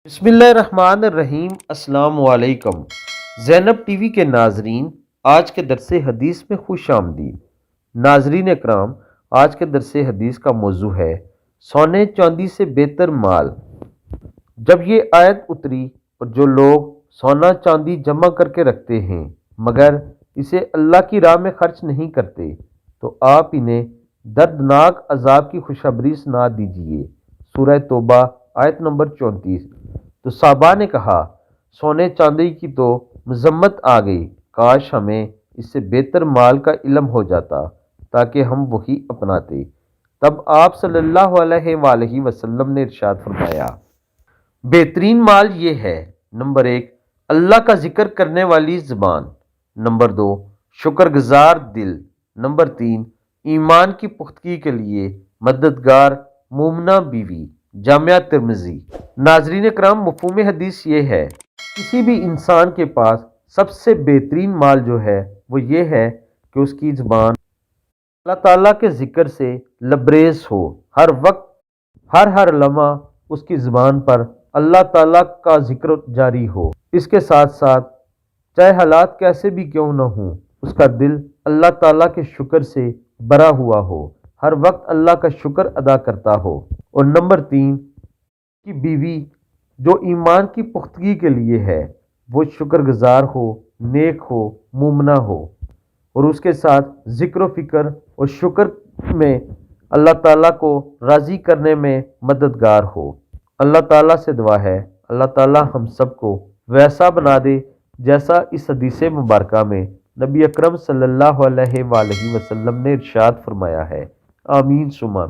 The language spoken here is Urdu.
بسم اللہ الرحمن الرحیم۔ السلام علیکم زینب ٹی وی کے ناظرین، آج کے درس حدیث میں خوش آمدید۔ ناظرین اکرام، آج کے درس حدیث کا موضوع ہے سونے چاندی سے بہتر مال۔ جب یہ آیت اتری اور جو لوگ سونا چاندی جمع کر کے رکھتے ہیں مگر اسے اللہ کی راہ میں خرچ نہیں کرتے تو آپ انہیں دردناک عذاب کی خوشخبری سنا دیجئے۔ سورہ توبہ آیت نمبر 34۔ تو صحابہ نے کہا سونے چاندی کی تو مذمت آ گئی، کاش ہمیں اس سے بہتر مال کا علم ہو جاتا تاکہ ہم وہی اپناتے۔ تب آپ صلی اللہ علیہ وآلہ وسلم نے ارشاد فرمایا، بہترین مال یہ ہے: نمبر 1، اللہ کا ذکر کرنے والی زبان، نمبر 2، شکر گزار دل، نمبر 3، ایمان کی پختگی کے لیے مددگار مومنہ بیوی۔ جامعہ ترمذی۔ ناظرین اکرام، مفہوم حدیث یہ ہے، کسی بھی انسان کے پاس سب سے بہترین مال جو ہے وہ یہ ہے کہ اس کی زبان اللہ تعالیٰ کے ذکر سے لبریز ہو، ہر وقت ہر لمحہ اس کی زبان پر اللہ تعالیٰ کا ذکر جاری ہو۔ اس کے ساتھ ساتھ چاہے حالات کیسے بھی کیوں نہ ہوں، اس کا دل اللہ تعالیٰ کے شکر سے بھرا ہوا ہو، ہر وقت اللہ کا شکر ادا کرتا ہو۔ اور نمبر 3، کی بیوی جو ایمان کی پختگی کے لیے ہے، وہ شکر گزار ہو، نیک ہو، مومنہ ہو، اور اس کے ساتھ ذکر و فکر اور شکر میں اللہ تعالیٰ کو راضی کرنے میں مددگار ہو۔ اللہ تعالیٰ سے دعا ہے اللہ تعالیٰ ہم سب کو ویسا بنا دے جیسا اس حدیث مبارکہ میں نبی اکرم صلی اللہ علیہ وآلہ وسلم نے ارشاد فرمایا ہے۔ آمین ثم آمین۔